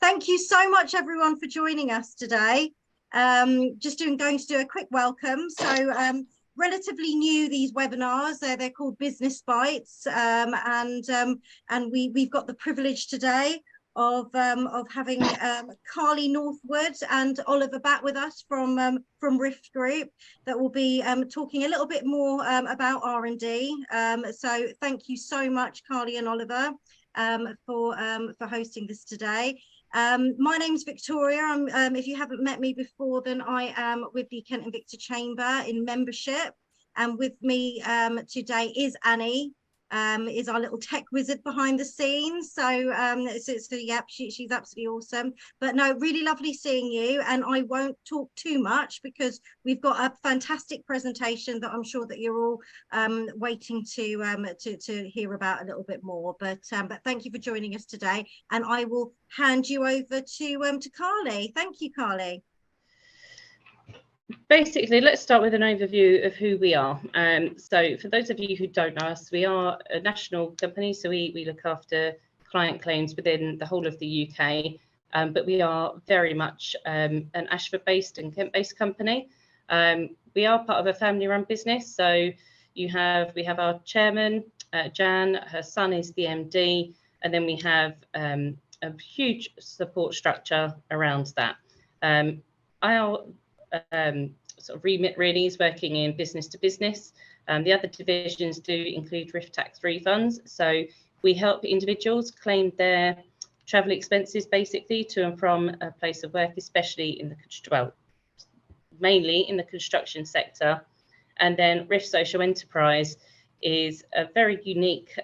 Thank you so much, everyone, for joining us today. Going to do a quick welcome. So relatively new, these webinars, they're called Business Bites, and we've got the privilege today of having Carly Northwood and Oliver back with us from Rift Group that will be talking a little bit more about R&D. So thank you so much, Carly and Oliver, for hosting this today. My name's Victoria. If you haven't met me before, then I am with the Kent Invicta Chamber in membership, and with me today is Annie, is our little tech wizard behind the scenes. So yeah, she's absolutely awesome. But no, really lovely seeing you, and I won't talk too much because we've got a fantastic presentation that I'm sure that you're all waiting to hear about a little bit more. But thank you for joining us today, and I will hand you over to Carly. Thank you, Carly. Basically, let's start with an overview of who we are. So for those of you who don't know us, we are a national company, so we look after client claims within the whole of the UK, but we are very much an Ashford-based and Kent-based company. We are part of a family-run business, so we have our chairman, Jan, her son is the MD, and then we have a huge support structure around that. Our sort of remit really is working in business to business. The other divisions do include Rift tax refunds. So we help individuals claim their travel expenses basically to and from a place of work, especially in mainly in the construction sector. And then Rift Social Enterprise is a very unique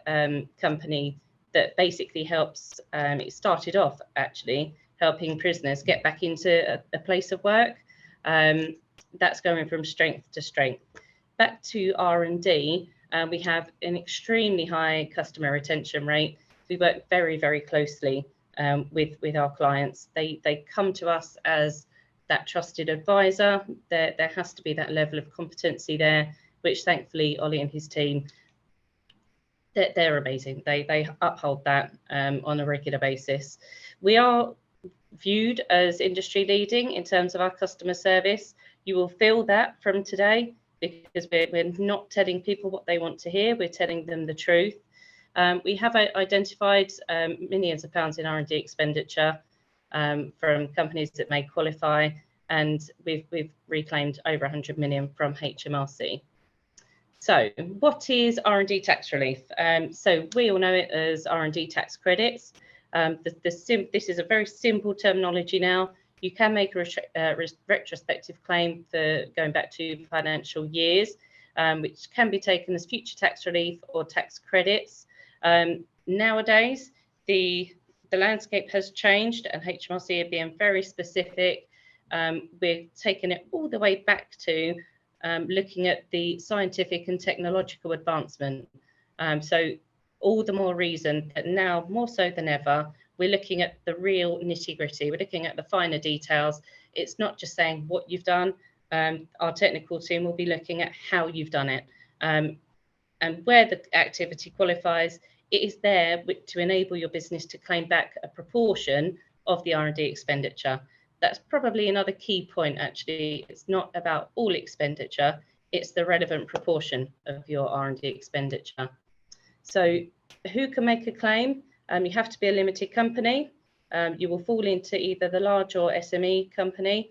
company that basically helps, it started off actually helping prisoners get back into a place of work. That's going from strength to strength. Back to R&D, we have an extremely high customer retention rate. We work very, very closely with our clients. They come to us as that trusted advisor. There has to be that level of competency there, which thankfully Ollie and his team, they're amazing. They uphold that on a regular basis. We are viewed as industry leading in terms of our customer service. You will feel that from today because we're not telling people what they want to hear, we're telling them the truth. We have identified millions of pounds in R&D expenditure from companies that may qualify, and we've reclaimed over 100 million from HMRC. So what is R&D tax relief? So we all know it as R&D tax credits. This is a very simple terminology now. You can make a retrospective claim for going back to financial years, which can be taken as future tax relief or tax credits. Nowadays, the landscape has changed and HMRC are being very specific. We're taking it all the way back to looking at the scientific and technological advancement. So all the more reason that now, more so than ever, we're looking at the real nitty gritty. We're looking at the finer details. It's not just saying what you've done. Our technical team will be looking at how you've done it. And where the activity qualifies, it is there to enable your business to claim back a proportion of the R&D expenditure. That's probably another key point, actually. It's not about all expenditure. It's the relevant proportion of your R&D expenditure. So who can make a claim? You have to be a limited company. You will fall into either the large or SME company.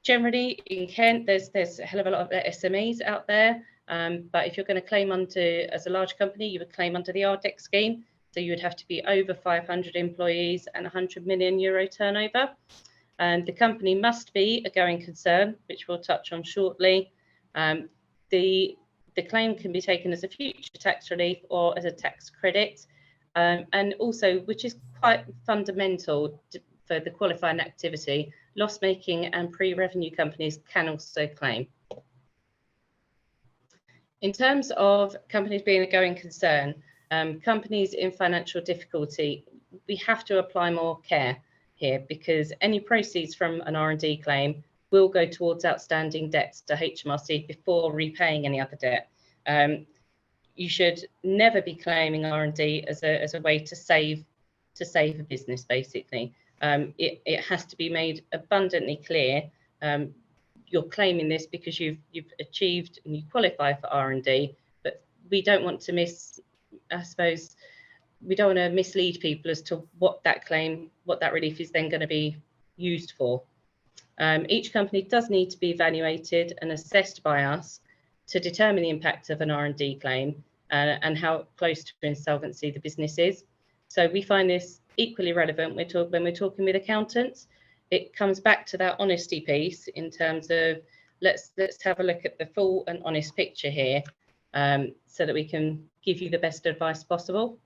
Generally in Kent, there's a hell of a lot of SMEs out there. But if you're going to claim as a large company, you would claim under the RDEC scheme. So you would have to be over 500 employees and 100 million euro turnover. And the company must be a going concern, which we'll touch on shortly. The claim can be taken as a future tax relief or as a tax credit. And also, which is quite fundamental for the qualifying activity, loss-making and pre-revenue companies can also claim. In terms of companies being a going concern, companies in financial difficulty, we have to apply more care here because any proceeds from an R&D claim will go towards outstanding debts to HMRC before repaying any other debt. You should never be claiming R&D as a way to save to save a business, basically. It has to be made abundantly clear. You're claiming this because you've achieved and you qualify for R&D, but we don't want to we don't want to mislead people as to what that relief is then going to be used for. Each company does need to be evaluated and assessed by us to determine the impact of an R&D claim and how close to insolvency the business is. So we find this equally relevant when we're talking with accountants. It comes back to that honesty piece in terms of let's have a look at the full and honest picture here, so that we can give you the best advice possible.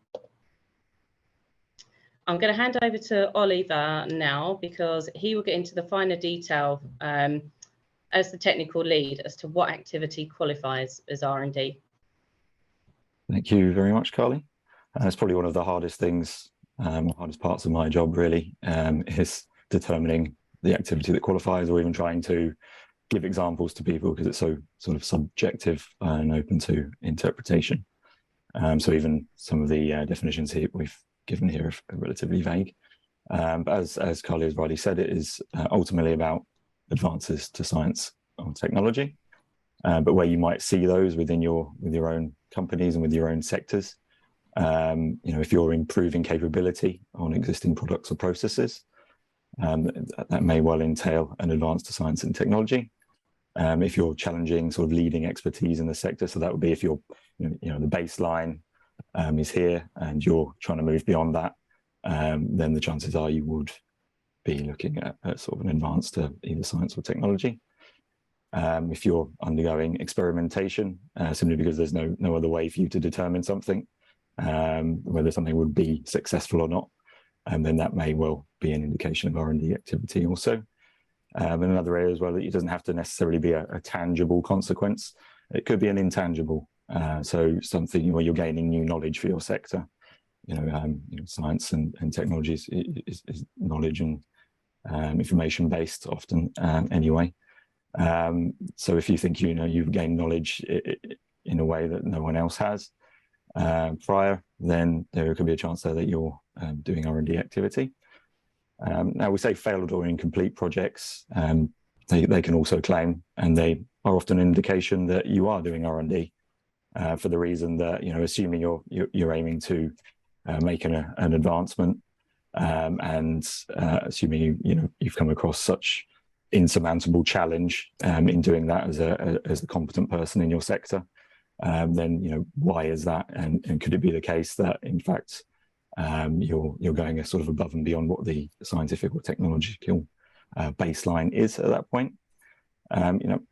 I'm going to hand over to Oliver now, because he will get into the finer detail as the technical lead as to what activity qualifies as R&D. Thank you very much, Carly. It's probably one of the hardest things, hardest parts of my job, really, is determining the activity that qualifies, or even trying to give examples to people, because it's so sort of subjective and open to interpretation. So even some of the definitions here we've given here are relatively vague. But as Carly has rightly said, it is ultimately about advances to science or technology. But where you might see those with your own companies and with your own sectors, if you're improving capability on existing products or processes, that may well entail an advance to science and technology. If you're challenging sort of leading expertise in the sector, so that would be if you're, the baseline is here and you're trying to move beyond that, then the chances are you would be looking at sort of an advance to either science or technology. If you're undergoing experimentation, simply because there's no other way for you to determine something, whether something would be successful or not, then that may well be an indication of R&D activity also. And another area as well, that it doesn't have to necessarily be a tangible consequence. It could be an intangible. So something where you're gaining new knowledge for your sector. Science and technology is knowledge and information based often, anyway. So if you think you've gained knowledge in a way that no one else has prior, then there could be a chance there that you're doing R&D activity. Now we say failed or incomplete projects, they can also claim, and they are often an indication that you are doing R&D, for the reason that, assuming you're aiming to make an advancement, and assuming you've come across such insurmountable challenge in doing that as a competent person in your sector, then why is that, and could it be the case that in fact you're going a sort of above and beyond what the scientific or technological baseline is at that point?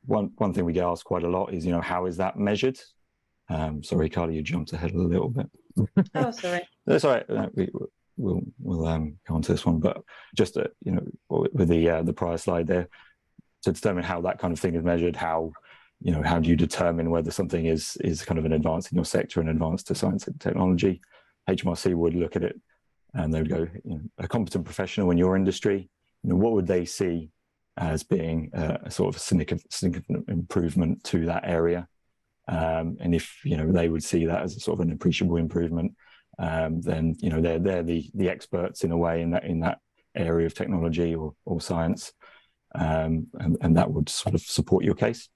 One thing we get asked quite a lot is how is that measured? Sorry, Carly, you jumped ahead a little bit. Oh, sorry. That's all right. We'll go on to this one, but just with the prior slide there, to determine how that kind of thing is measured, how do you determine whether something is kind of an advance in your sector, an advance to science and technology? HMRC would look at it and they would go, a competent professional in your industry, what would they see as being a sort of significant improvement to that area? And if they would see that as a sort of an appreciable improvement, then they're the experts in a way in that area of technology or science, and that would sort of support your case.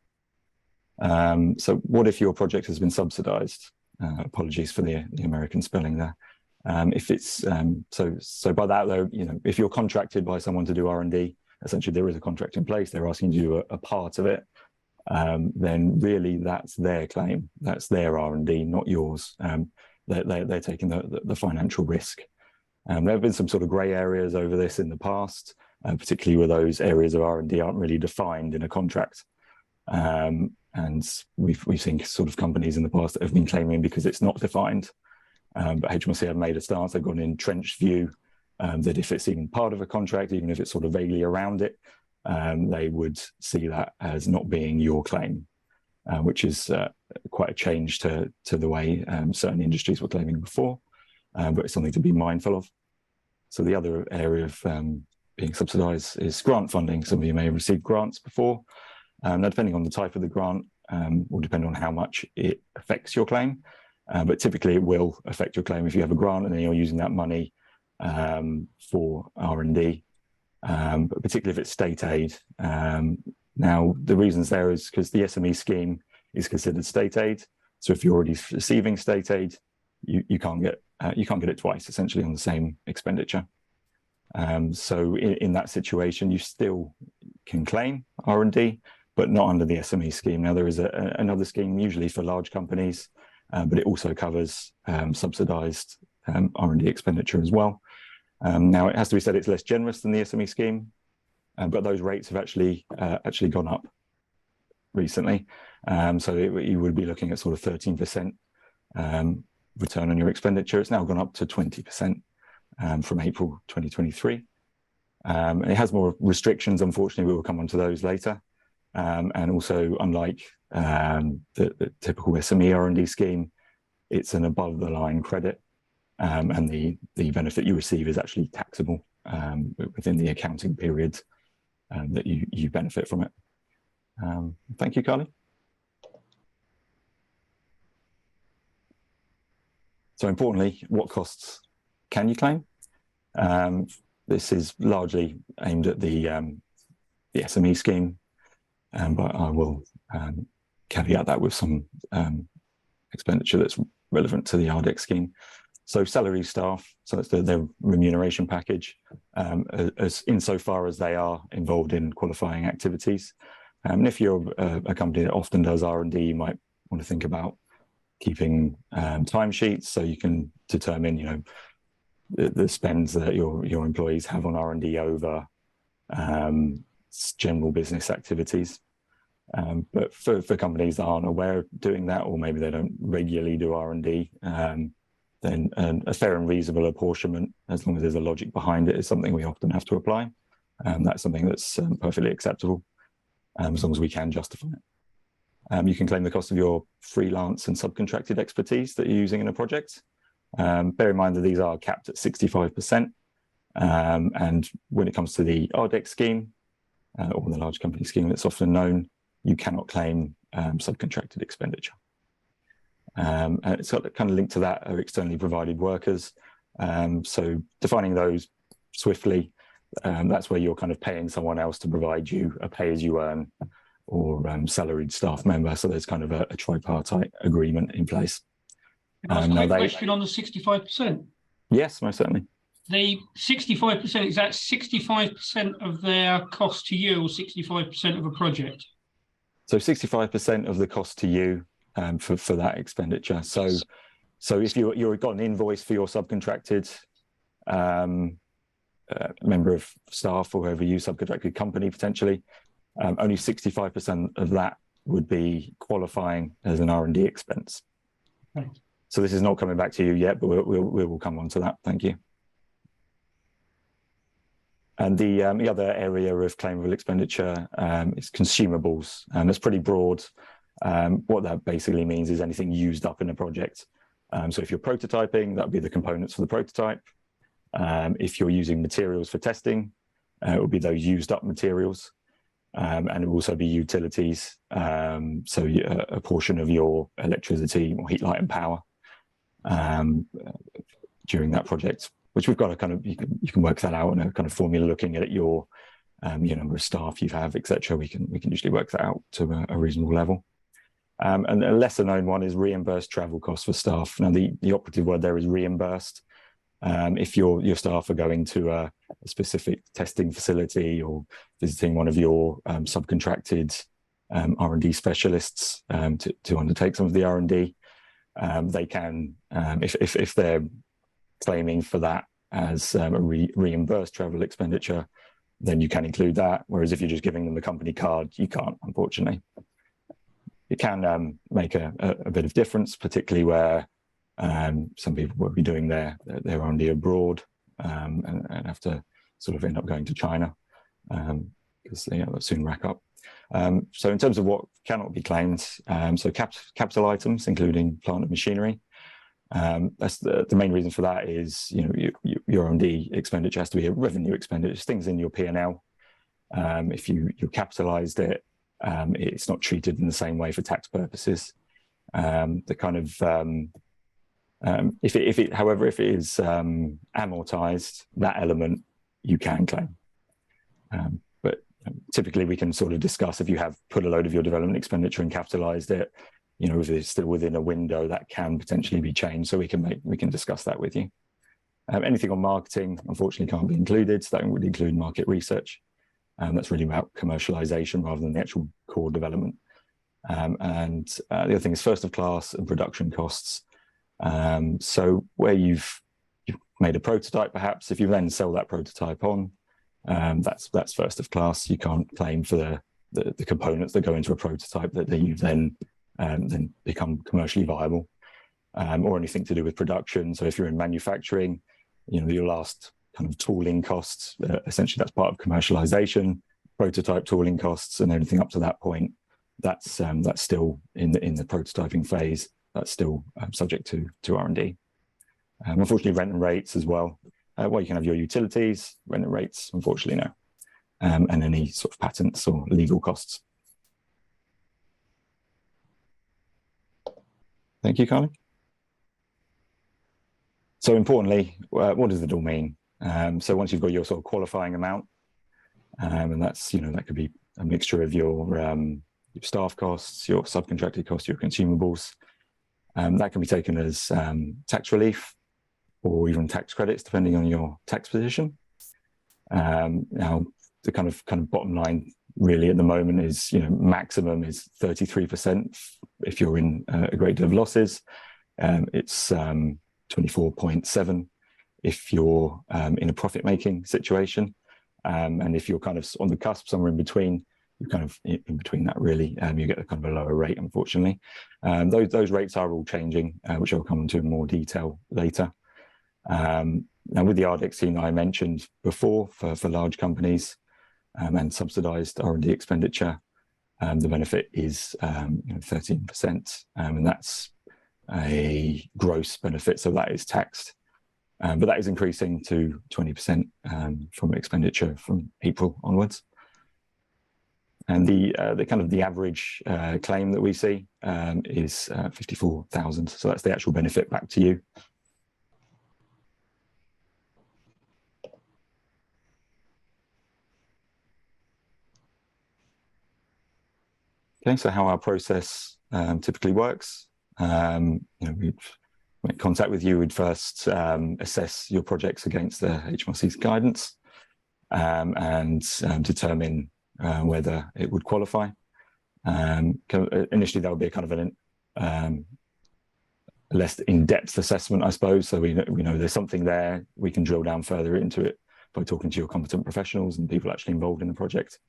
So what if your project has been subsidized? Apologies for the American spelling there. If it's so by that though, if you're contracted by someone to do R&D, essentially there is a contract in place, they're asking you to do a part of it, then really that's their claim, that's their R&D, not yours. They're taking the financial risk. There have been some sort of grey areas over this in the past, particularly where those areas of R&D aren't really defined in a contract. And we've seen sort of companies in the past that have been claiming because it's not defined. But HMRC have made a stance, they've got an entrenched view that if it's even part of a contract, even if it's sort of vaguely around it, they would see that as not being your claim, which is quite a change to the way certain industries were claiming before, but it's something to be mindful of. So the other area of being subsidised is grant funding. Some of you may have received grants before. Now, depending on the type of the grant, will depend on how much it affects your claim, but typically it will affect your claim if you have a grant and then you're using that money for R&D, but particularly if it's state aid. Now, the reasons there is because the SME scheme is considered state aid. So if you're already receiving state aid, you can't get it twice, essentially, on the same expenditure. So in that situation, you still can claim R&D, but not under the SME scheme. Now, there is another scheme, usually for large companies, but it also covers subsidised R&D expenditure as well. Now, it has to be said it's less generous than the SME scheme, but those rates have actually gone up recently. So you would be looking at sort of 13% return on your expenditure. It's now gone up to 20% from April 2023. It has more restrictions, unfortunately. We will come on to those later. And also, unlike the typical SME R&D scheme, it's an above-the-line credit, and the benefit you receive is actually taxable within the accounting period that you benefit from it. Thank you, Carly. So importantly, what costs can you claim? This is largely aimed at the SME scheme, but I will caveat that with some expenditure that's relevant to the RDEC scheme. So salary staff, so that's their remuneration package, as insofar as they are involved in qualifying activities. And if you're a company that often does R&D, you might want to think about keeping timesheets so you can determine, the spends that your employees have on R&D over general business activities. But for companies that aren't aware of doing that, or maybe they don't regularly do R&D, then a fair and reasonable apportionment, as long as there's a logic behind it, is something we often have to apply. That's something that's perfectly acceptable, as long as we can justify it. You can claim the cost of your freelance and subcontracted expertise that you're using in a project. Bear in mind that these are capped at 65%. And when it comes to the RDEC scheme, or the large company scheme that's often known, you cannot claim subcontracted expenditure. And it's got kind of linked to that are externally provided workers. So defining those swiftly, that's where you're kind of paying someone else to provide you a pay-as-you-earn or salaried staff member. So there's kind of a tripartite agreement in place. Can I ask a question on the 65%? Yes, most certainly. The 65%, is that 65% of their cost to you, or 65% of a project? So 65% of the cost to you for that expenditure. So if you've got an invoice for your subcontracted member of staff, or whoever you subcontracted company potentially, only 65% of that would be qualifying as an R&D expense. Right. So this is not coming back to you yet, but we will come on to that. Thank you. And the other area of claimable expenditure is consumables, and that's pretty broad. What that basically means is anything used up in a project. So if you're prototyping, that would be the components for the prototype. If you're using materials for testing, it will be those used up materials. And it will also be utilities, so a portion of your electricity or heat, light and power during that project, which we've got a kind of, you can work that out in a kind of formula looking at your number of staff you have, etc. We can usually work that out to a reasonable level. And a lesser known one is reimbursed travel costs for staff. Now the operative word there is reimbursed. If your staff are going to a specific testing facility or visiting one of your subcontracted R&D specialists to undertake some of the R&D, they can, if they're claiming for that as a reimbursed travel expenditure, then you can include that. Whereas if you're just giving them a company card, you can't, unfortunately. It can make a bit of difference, particularly where some people will be doing their R&D abroad and have to sort of end up going to China because they'll soon rack up. So in terms of what cannot be claimed, so capital items, including plant and machinery. That's the main reason for that is, your R&D expenditure has to be a revenue expenditure, things in your P&L. If you capitalized it, it's not treated in the same way for tax purposes. The kind of However, if it is amortized, that element you can claim. But typically we can sort of discuss if you have put a load of your development expenditure and capitalized it, if it's still within a window that can potentially be changed. So we can discuss that with you. Anything on marketing, unfortunately, can't be included. So that would include market research. That's really about commercialization rather than the actual core development. And the other thing is first of class and production costs. So where you've made a prototype, perhaps, if you then sell that prototype on, that's first of class. You can't claim for the components that go into a prototype that you then become commercially viable, or anything to do with production. So if you're in manufacturing, your last kind of tooling costs, essentially that's part of commercialization, prototype tooling costs, and anything up to that point, that's still in the prototyping phase. That's still subject to R&D. Unfortunately, rent and rates as well. Well, you can have your utilities, rent and rates, unfortunately, no. And any sort of patents or legal costs. Thank you, Carly. So importantly, what does it all mean? So once you've got your sort of qualifying amount, and that's, that could be a mixture of your staff costs, your subcontracted costs, your consumables. That can be taken as tax relief or even tax credits, depending on your tax position. Now, the kind of bottom line really at the moment is, maximum is 33% if you're in a great deal of losses. It's 24.7 if you're in a profit-making situation. And if you're kind of on the cusp, somewhere in between, you're kind of in between that really, you get a kind of a lower rate, unfortunately. Those rates are all changing, which I'll come into in more detail later. Now with the RDEX scheme that I mentioned before for large companies and subsidized R&D expenditure, the benefit is 13%, and that's a gross benefit, so that is taxed. But that is increasing to 20% from expenditure from April onwards. And the kind of the average claim that we see is 54,000. So that's the actual benefit back to you. Okay, so how our process typically works. We'd make contact with you. We'd first assess your projects against the HMRC's guidance and determine whether it would qualify. Initially, that would be a kind of a less in-depth assessment, I suppose. So we know there's something there. We can drill down further into it by talking to your competent professionals and people actually involved in the project.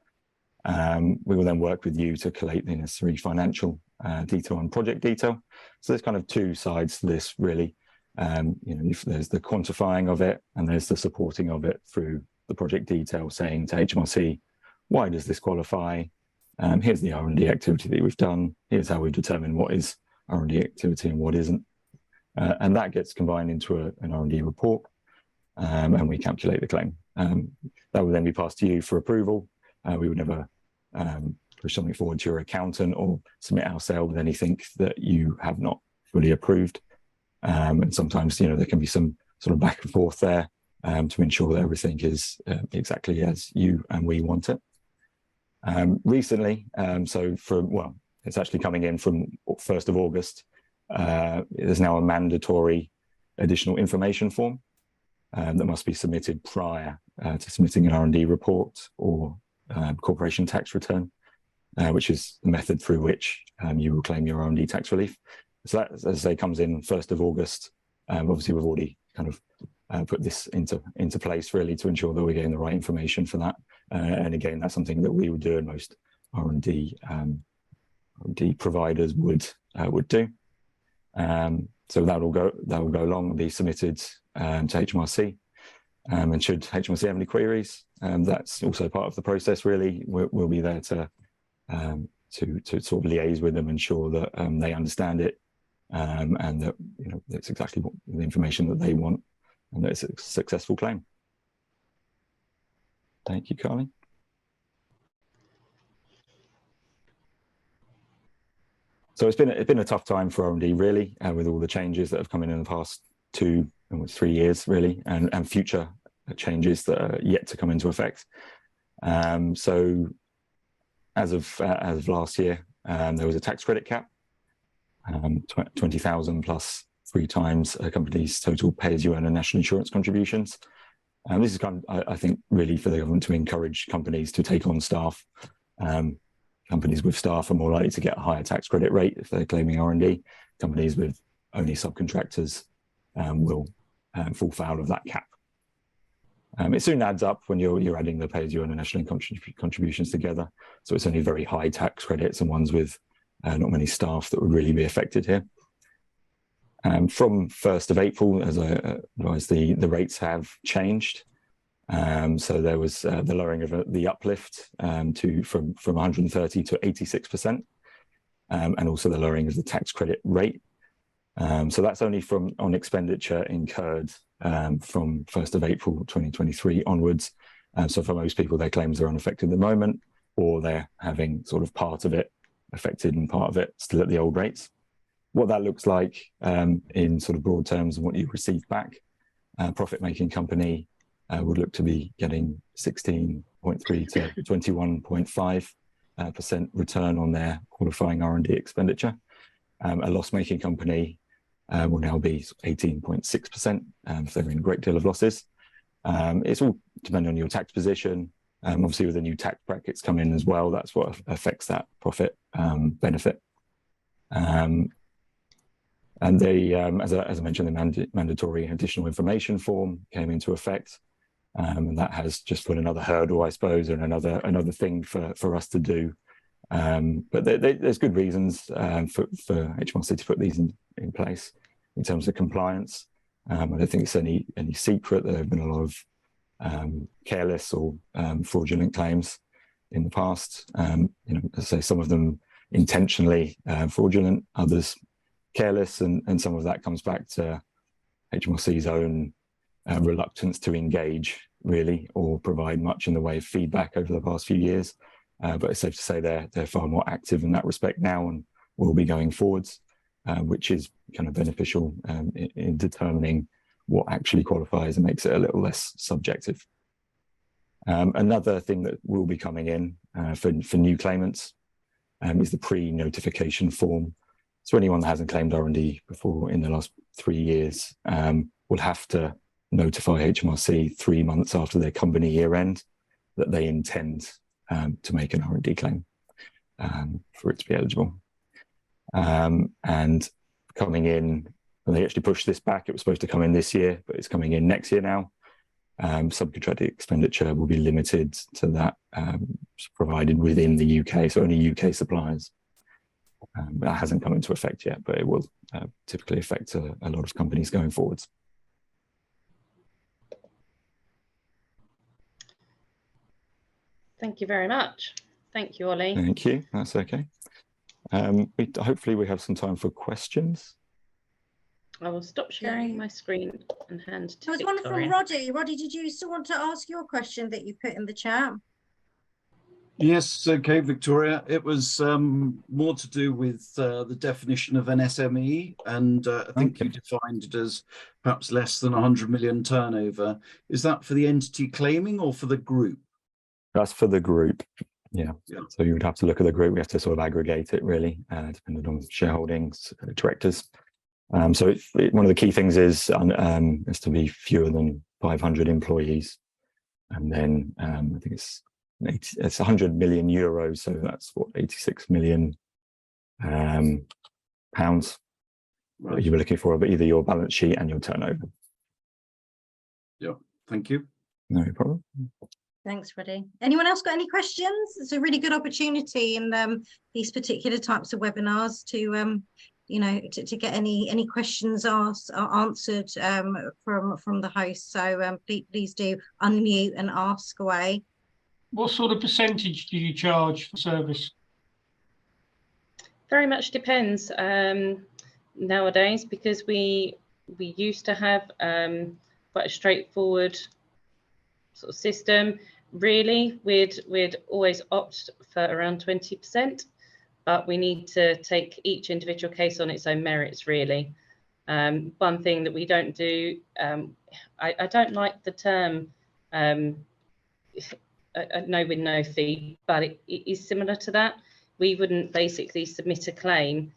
We will then work with you to collate the necessary financial detail and project detail. So there's kind of two sides to this, really. If there's the quantifying of it, and there's the supporting of it through the project detail, saying to HMRC, why does this qualify? Here's the R&D activity that we've done. Here's how we determine what is R&D activity and what isn't. And that gets combined into an R&D report, and we calculate the claim. That will then be passed to you for approval. We would never push something forward to your accountant or submit our sale with anything that you have not fully approved. And sometimes, there can be some sort of back and forth there to ensure that everything is exactly as you and we want it. Recently, it's actually coming in from 1st of August, there's now a mandatory additional information form that must be submitted prior to submitting an R&D report or corporation tax return, which is the method through which you will claim your R&D tax relief. So that, as I say, comes in 1st of August. Obviously, we've already kind of put this into place really to ensure that we're getting the right information for that. And again, that's something that we would do and most R&D providers would do. So that will go along and be submitted to HMRC. And should HMRC have any queries, that's also part of the process. Really, we'll be there to sort of liaise with them, ensure that they understand it, and that it's exactly what the information that they want, and that it's a successful claim. Thank you, Carly. So it's been a tough time for R&D really, with all the changes that have come in the past 3 years really, and future changes that are yet to come into effect. So as of last year, there was a tax credit cap, 20,000 plus 3 times a company's total pay-as-you-earn and national insurance contributions. This is kind of, I think, really for the government to encourage companies to take on staff. Companies with staff are more likely to get a higher tax credit rate if they're claiming R&D. Companies with only subcontractors will fall foul of that cap. It soon adds up when you're adding the pay-as-you-earn and national contributions together. So it's only very high tax credits and ones with not many staff that would really be affected here. From 1st of April, as I advised, the rates have changed. So there was the lowering of the uplift from 130 to 86%, and also the lowering of the tax credit rate. So that's only on expenditure incurred from 1st of April 2023 onwards. So for most people, their claims are unaffected at the moment, or they're having sort of part of it affected and part of it still at the old rates. What that looks like in sort of broad terms and what you receive back, profit-making company would look to be getting 16.3 to 21.5% return on their qualifying R&D expenditure. A loss-making company will now be 18.6% if they're in a great deal of losses. It's all depending on your tax position. Obviously, with the new tax brackets come in as well, that's what affects that profit benefit. And they, as I mentioned, the mandatory additional information form came into effect. And that has just put another hurdle, I suppose, and another thing for us to do. But there's good reasons for HMRC to put these in place in terms of compliance. I don't think it's any secret that there have been a lot of careless or fraudulent claims in the past. As I say, some of them intentionally fraudulent, others careless, and some of that comes back to HMRC's own reluctance to engage really or provide much in the way of feedback over the past few years. But it's safe to say they're far more active in that respect now and will be going forwards, which is kind of beneficial in determining what actually qualifies and makes it a little less subjective. Another thing that will be coming in for new claimants is the pre-notification form. So anyone that hasn't claimed R&D before in the last 3 years will have to notify HMRC 3 months after their company year end that they intend to make an R&D claim for it to be eligible. And coming in, and they actually pushed this back, it was supposed to come in this year, but it's coming in next year now. Subcontracted expenditure will be limited to that provided within the UK, so only UK suppliers. That hasn't come into effect yet, but it will typically affect a lot of companies going forwards. Thank you very much. Thank you, Ollie. Thank you. That's okay. Hopefully we have some time for questions. I will stop sharing my screen and hand to There was one Victoria. from Roddy. Roddy, did you still want to ask your question that you put in the chat? Yes, okay, Victoria. It was more to do with the definition of an SME, and I think you defined it as perhaps less than 100 million turnover. Is that for the entity claiming or for the group? That's for the group. Yeah. So you would have to look at the group. We have to sort of aggregate it really, depending on shareholdings, directors. So one of the key things is to be fewer than 500 employees, and then I think it's 100 million euros. So that's what, 86 million pounds. Right. You were looking for, but either your balance sheet and your turnover. Yeah. Thank you. No problem. Thanks, Roddy. Anyone else got any questions? It's a really good opportunity in these particular types of webinars to to get any questions asked or answered from the host. So please do unmute and ask away. What sort of percentage do you charge for service? Very much depends nowadays, because we used to have quite a straightforward sort of system. Really, we'd always opt for around 20%, but we need to take each individual case on its own merits, really. One thing that we don't do, I don't like the term no win, no fee, but it is similar to that. We wouldn't basically submit a claim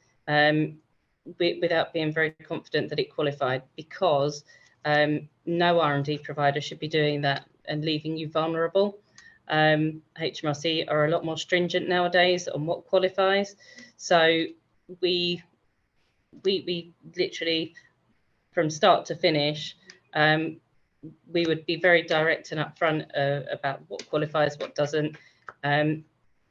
without being very confident that it qualified, because no R&D provider should be doing that and leaving you vulnerable. HMRC are a lot more stringent nowadays on what qualifies. So we literally, from start to finish, we would be very direct and upfront about what qualifies, what doesn't. A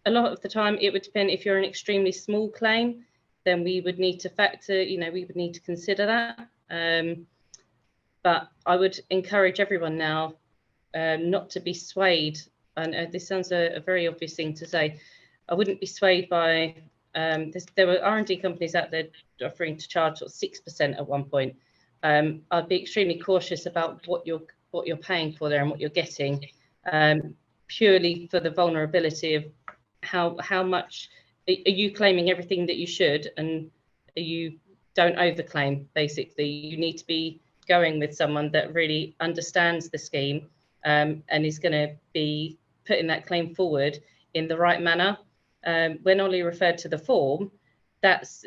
lot of the time it would depend. If you're an extremely small claim, then we would need to factor, we would need to consider that. But I would encourage everyone now not to be swayed. And this sounds a very obvious thing to say. I wouldn't be swayed by, there were R&D companies out there offering to charge 6% at one point. I'd be extremely cautious about what you're paying for there and what you're getting, purely for the vulnerability of how much are you claiming everything that you should, and you don't overclaim. Basically, you need to be going with someone that really understands the scheme and is going to be putting that claim forward in the right manner. When Ollie referred to the form, that's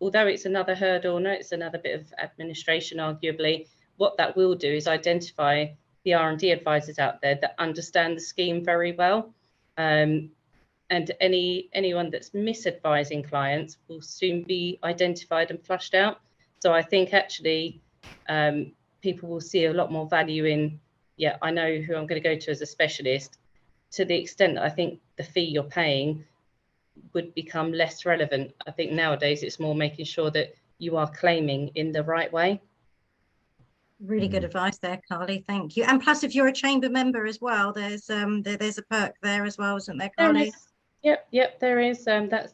although it's another hurdle, no, it's another bit of administration, arguably. What that will do is identify the R&D advisors out there that understand the scheme very well. And anyone that's misadvising clients will soon be identified and flushed out. So I think actually people will see a lot more value in, yeah, I know who I'm going to go to as a specialist, to the extent that I think the fee you're paying would become less relevant. I think nowadays it's more making sure that you are claiming in the right way. Really good advice there, Carly. Thank you. And plus, if you're a chamber member as well, there's a perk there as well, isn't there, Carly? Yep, there is. That's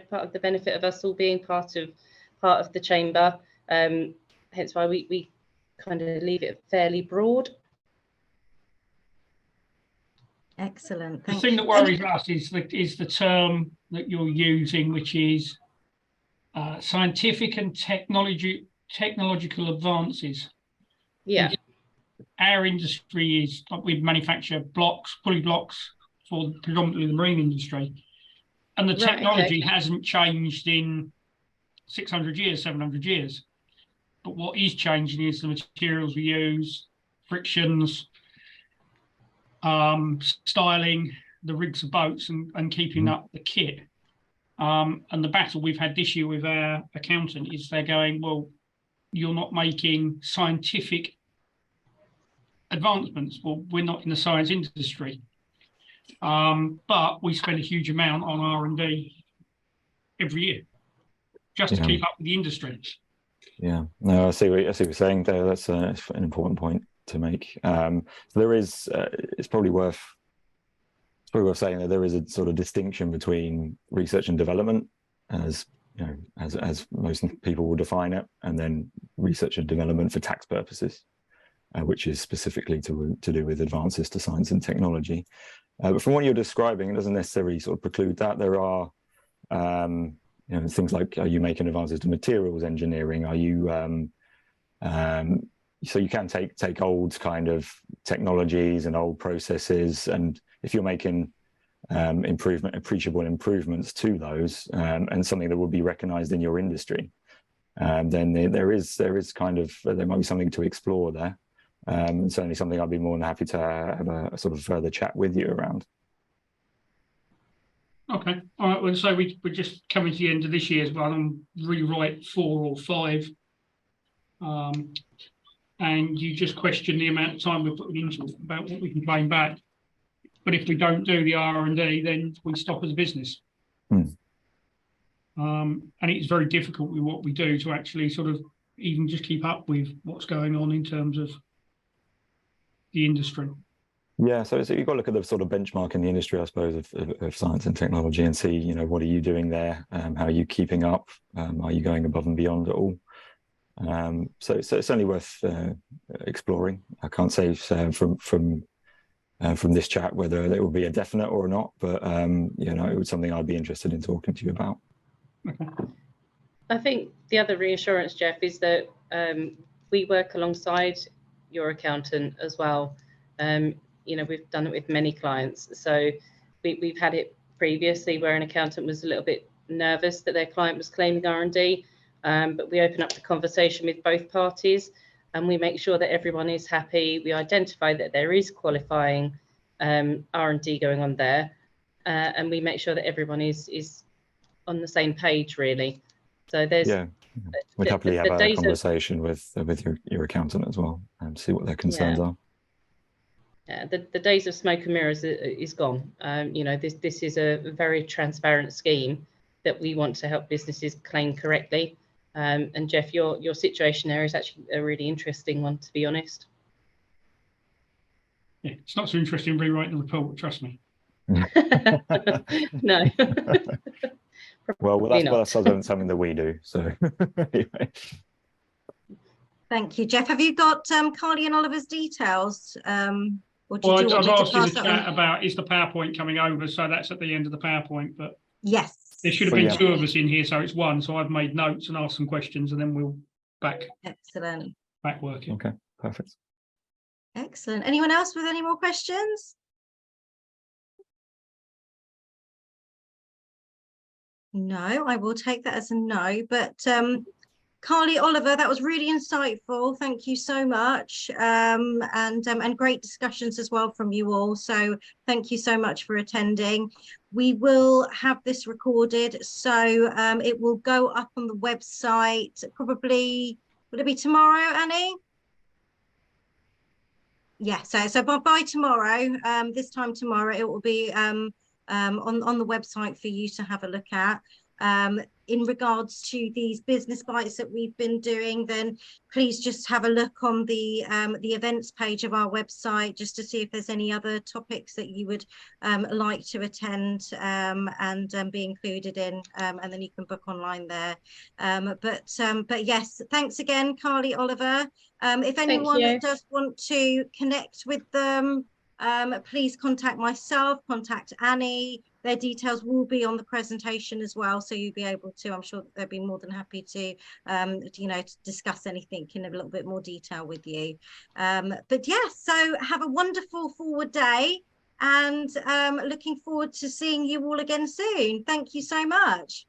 part of the benefit of us all being part of the chamber. Hence why we kind of leave it fairly broad. Excellent. The thing that worries us is the term that you're using, which is scientific and technological advances. Yeah. Our industry is, we manufacture pulley blocks for predominantly the marine industry, and the technology hasn't changed in 600 years, 700 years. But what is changing is the materials we use, frictions, styling the rigs of boats, and keeping up the kit. And the battle we've had this year with our accountant is they're going, well, you're not making scientific advancements. Well, we're not in the science industry, but we spend a huge amount on R&D every year just to keep up with the industry. Yeah, no, I see what you're saying there. That's an important point to make. So there is, it's probably worth saying that there is a sort of distinction between research and development, as most people will define it, and then research and development for tax purposes, which is specifically to do with advances to science and technology. But from what you're describing, it doesn't necessarily sort of preclude that. There are things like, are you making advances to materials engineering? Are you so you can take old kind of technologies and old processes, and if you're making appreciable improvements to those, and something that will be recognized in your industry, then there might be something to explore there. And certainly something I'd be more than happy to have a sort of further chat with you around. Okay, all right. Well, so we're just coming to the end of this year's one and rewrite 4 or 5. And you just question the amount of time we're putting into it about what we can claim back. But if we don't do the R&D, then we stop as a business. And it's very difficult with what we do to actually sort of even just keep up with what's going on in terms of the industry. Yeah, so you've got to look at the sort of benchmark in the industry, I suppose, of science and technology, and see, what are you doing there? How are you keeping up? Are you going above and beyond at all? So it's certainly worth exploring. I can't say from from this chat whether it will be a definite or not, but you know, it was something I'd be interested in talking to you about. Okay. I think the other reassurance, Jeff, is that we work alongside your accountant as well. You know, we've done it with many clients. So we've had it previously where an accountant was a little bit nervous that their client was claiming R&D, but we open up the conversation with both parties and we make sure that everyone is happy. We identify that there is qualifying R&D going on there, and we make sure that everyone is on the same page, really. So there's we'd happily have a conversation with your accountant as well and see what their concerns are. Yeah, the days of smoke and mirrors is gone. You know, this is a very transparent scheme that we want to help businesses claim correctly. And Jeff, your situation there is actually a really interesting one, to be honest. Yeah, it's not so interesting rewriting the report, trust me. No. well, that's something that we do. So anyway. Thank you, Jeff. Have you got Carly and Oliver's details? Or well, I've asked in the chat about, is the PowerPoint coming over? So that's at the end of the PowerPoint, but yes, there should have been two of us in here, so it's one. So I've made notes and asked some questions, and then we'll back working. Okay, perfect. Excellent. Anyone else with any more questions? No, I will take that as a no, but Carly, Oliver, that was really insightful. Thank you so much. And great discussions as well from you all. So thank you so much for attending. We will have this recorded. So it will go up on the website probably, will it be tomorrow, Annie? Yeah, so by tomorrow, this time tomorrow, it will be on the website for you to have a look at. In regards to these business bites that we've been doing, then please just have a look on the events page of our website just to see if there's any other topics that you would like to attend and be included in, and then you can book online there. But yes, thanks again, Carly, Oliver. If anyone does want to connect with them, please contact myself, contact Annie. Their details will be on the presentation as well, so you'll be able to, I'm sure they'll be more than happy to, you know, to discuss anything in a little bit more detail with you. But yeah, so have a wonderful forward day, and looking forward to seeing you all again soon. Thank you so much.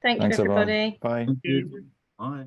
Thanks, everybody. Bye. Thank you. Bye.